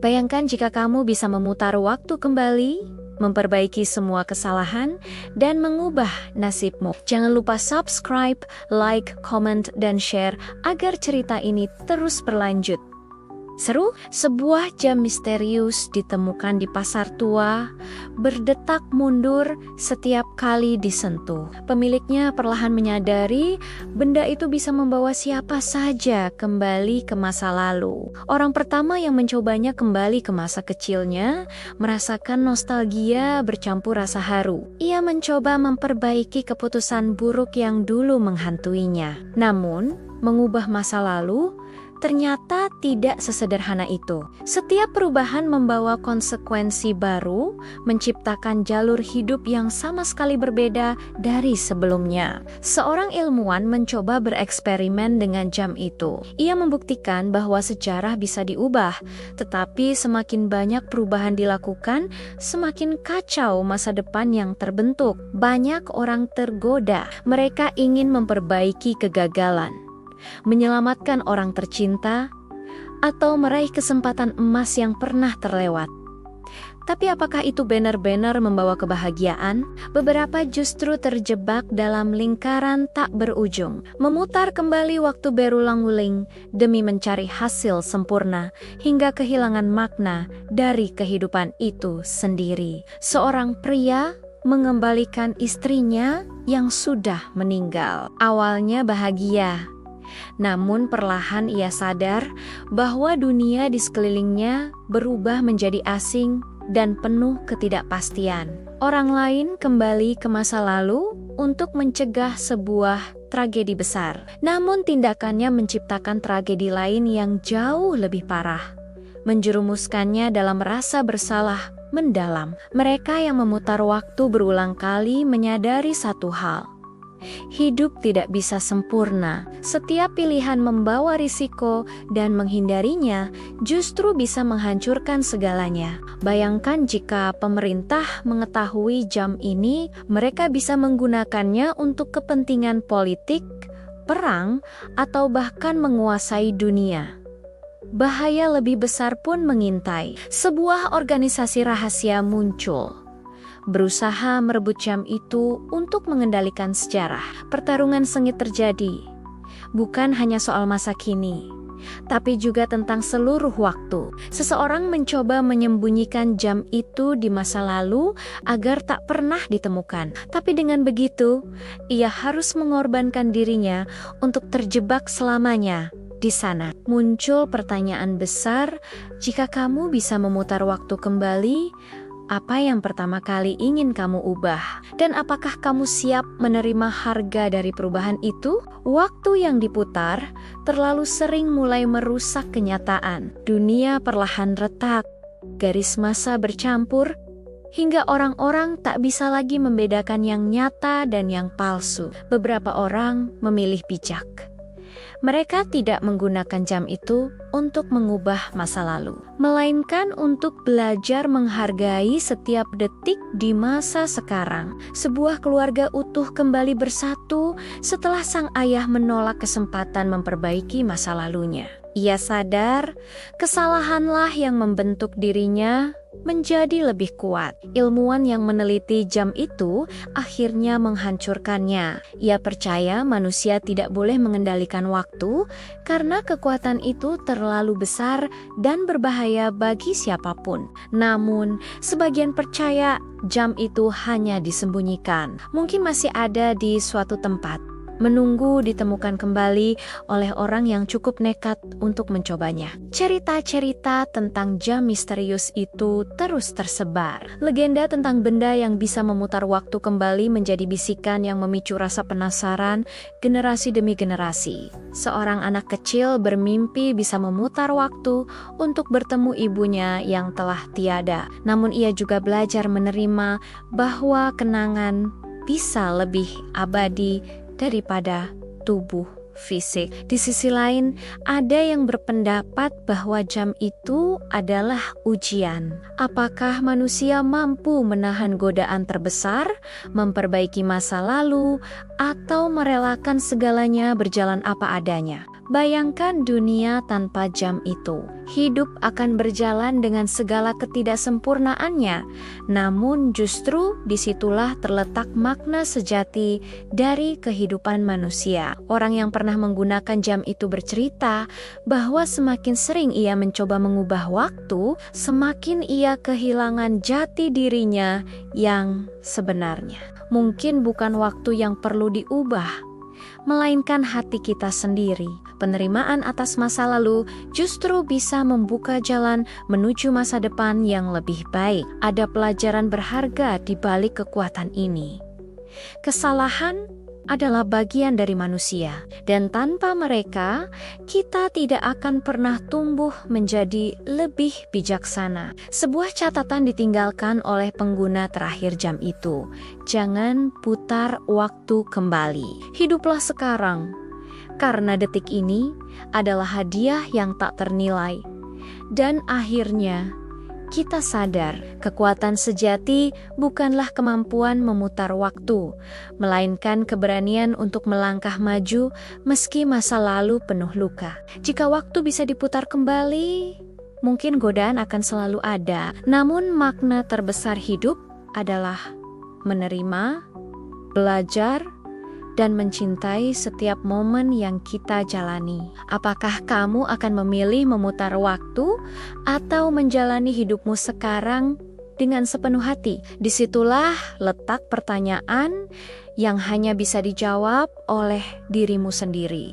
Bayangkan jika kamu bisa memutar waktu kembali, memperbaiki semua kesalahan, dan mengubah nasibmu. Jangan lupa subscribe, like, comment, dan share agar cerita ini terus berlanjut. Seru, sebuah jam misterius ditemukan di pasar tua, berdetak mundur setiap kali disentuh. Pemiliknya perlahan menyadari benda itu bisa membawa siapa saja kembali ke masa lalu. Orang pertama yang mencobanya kembali ke masa kecilnya, merasakan nostalgia bercampur rasa haru. Ia mencoba memperbaiki keputusan buruk yang dulu menghantuinya. Namun, mengubah masa lalu ternyata tidak sesederhana itu. Setiap perubahan membawa konsekuensi baru, menciptakan jalur hidup yang sama sekali berbeda dari sebelumnya. Seorang ilmuwan mencoba bereksperimen dengan jam itu. Ia membuktikan bahwa sejarah bisa diubah, tetapi semakin banyak perubahan dilakukan, semakin kacau masa depan yang terbentuk. Banyak orang tergoda, mereka ingin memperbaiki kegagalan, menyelamatkan orang tercinta, atau meraih kesempatan emas yang pernah terlewat. Tapi apakah itu benar-benar membawa kebahagiaan? Beberapa justru terjebak dalam lingkaran tak berujung, memutar kembali waktu berulang-ulang demi mencari hasil sempurna, hingga kehilangan makna dari kehidupan itu sendiri. Seorang pria mengembalikan istrinya yang sudah meninggal. Awalnya bahagia, namun perlahan ia sadar bahwa dunia di sekelilingnya berubah menjadi asing dan penuh ketidakpastian. Orang lain kembali ke masa lalu untuk mencegah sebuah tragedi besar. Namun tindakannya menciptakan tragedi lain yang jauh lebih parah, menjerumuskannya dalam rasa bersalah mendalam. Mereka yang memutar waktu berulang kali menyadari satu hal: hidup tidak bisa sempurna. Setiap pilihan membawa risiko, dan menghindarinya justru bisa menghancurkan segalanya. Bayangkan jika pemerintah mengetahui jam ini, mereka bisa menggunakannya untuk kepentingan politik, perang, atau bahkan menguasai dunia. Bahaya lebih besar pun mengintai. Sebuah organisasi rahasia muncul, berusaha merebut jam itu untuk mengendalikan sejarah. Pertarungan sengit terjadi, bukan hanya soal masa kini, tapi juga tentang seluruh waktu. Seseorang mencoba menyembunyikan jam itu di masa lalu agar tak pernah ditemukan. Tapi dengan begitu, ia harus mengorbankan dirinya untuk terjebak selamanya di sana. Muncul pertanyaan besar: jika kamu bisa memutar waktu kembali, apa yang pertama kali ingin kamu ubah? Dan apakah kamu siap menerima harga dari perubahan itu? Waktu yang diputar terlalu sering mulai merusak kenyataan. Dunia perlahan retak, garis masa bercampur, hingga orang-orang tak bisa lagi membedakan yang nyata dan yang palsu. Beberapa orang memilih bijak. Mereka tidak menggunakan jam itu untuk mengubah masa lalu, melainkan untuk belajar menghargai setiap detik di masa sekarang. Sebuah keluarga utuh kembali bersatu setelah sang ayah menolak kesempatan memperbaiki masa lalunya. Ia sadar kesalahanlah yang membentuk dirinya menjadi lebih kuat. Ilmuwan yang meneliti jam itu akhirnya menghancurkannya. Ia percaya manusia tidak boleh mengendalikan waktu karena kekuatan itu terlalu besar dan berbahaya bagi siapapun. Namun, sebagian percaya jam itu hanya disembunyikan. Mungkin masih ada di suatu tempat, menunggu ditemukan kembali oleh orang yang cukup nekat untuk mencobanya. Cerita-cerita tentang jam misterius itu terus tersebar. Legenda tentang benda yang bisa memutar waktu kembali menjadi bisikan yang memicu rasa penasaran generasi demi generasi. Seorang anak kecil bermimpi bisa memutar waktu untuk bertemu ibunya yang telah tiada. Namun ia juga belajar menerima bahwa kenangan bisa lebih abadi daripada tubuh fisik. Di sisi lain, ada yang berpendapat bahwa jam itu adalah ujian. Apakah manusia mampu menahan godaan terbesar, memperbaiki masa lalu, atau merelakan segalanya berjalan apa adanya? Bayangkan dunia tanpa jam itu. Hidup akan berjalan dengan segala ketidaksempurnaannya, namun justru disitulah terletak makna sejati dari kehidupan manusia. Orang yang pernah menggunakan jam itu bercerita bahwa semakin sering ia mencoba mengubah waktu, semakin ia kehilangan jati dirinya yang sebenarnya. Mungkin bukan waktu yang perlu diubah, melainkan hati kita sendiri. Penerimaan atas masa lalu justru bisa membuka jalan menuju masa depan yang lebih baik. Ada pelajaran berharga di balik kekuatan ini. Kesalahan adalah bagian dari manusia, dan tanpa mereka, kita tidak akan pernah tumbuh menjadi lebih bijaksana. Sebuah catatan ditinggalkan oleh pengguna terakhir jam itu. Jangan putar waktu kembali. Hiduplah sekarang, karena detik ini adalah hadiah yang tak ternilai. Dan akhirnya, kita sadar kekuatan sejati bukanlah kemampuan memutar waktu, melainkan keberanian untuk melangkah maju meski masa lalu penuh luka. Jika waktu bisa diputar kembali, mungkin godaan akan selalu ada. Namun makna terbesar hidup adalah menerima, belajar, dan mencintai setiap momen yang kita jalani. Apakah kamu akan memilih memutar waktu atau menjalani hidupmu sekarang dengan sepenuh hati? Disitulah letak pertanyaan yang hanya bisa dijawab oleh dirimu sendiri.